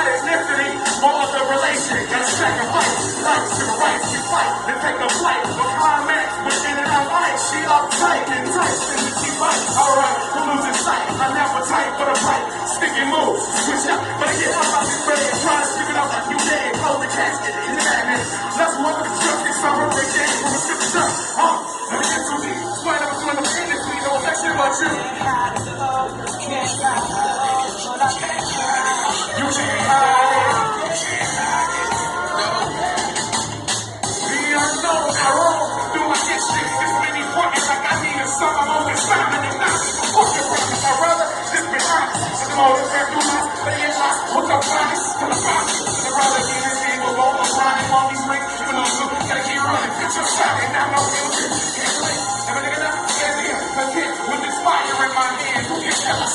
ethnicity, or other relation. Gotta sacrifice, life, civil rights, we fight, and take a flight. The climax, within and out light, she uptight and tight, and she right. Alright, we're losing sight, I'm appetite for the fight. Sticky moves, switch up, but I get up out this bed, try to stick it up like you dead, close the casket, in the magnet. Let's walk with the truck, it's summer, break down, from a sip of stuff. Let me get too deep, sweat up, swim up, industry, no affection but you. You can't hide it. The unknown, I roll through my history. This made me fucking like I need a song. I'm on this time and it's not fucking around. My brother, this been honest. And I'm all this rap through my laying my hook up promise till I promise. And the brother in his hand will roll on grinding all these rings. Even though you gotta keep running. Picture shot and now no guilty. Can't wait. Never nigga not get here. Again, with this fire in my hand, who can tell us?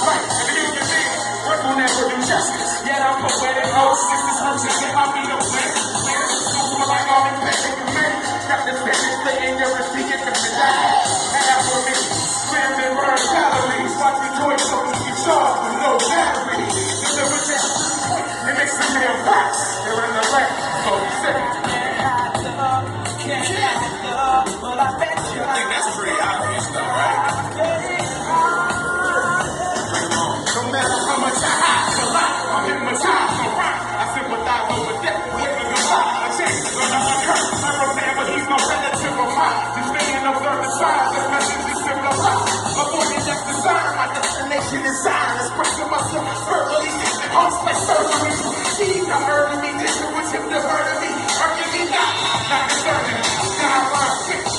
Right, and the union man. Work will never do justice. Yet I'm poetic. Oh, sisters, nurses, get my feet up there. Super like all in pain, man. Got the Spanish play in your receipt, get the die. Half of me, scrimp and burn calories. Watch me toy so you can charge with no battery. Deliver that it makes the damn box. They're in the rack, so sick. I think that's pretty obvious though, right? No matter how much I hide, a lot, I'm hypnotized, so right. I sympathize over death, waiting to lie. A change is gonna occur. I'm a man, but he's no relative of mine. This man observed the signs.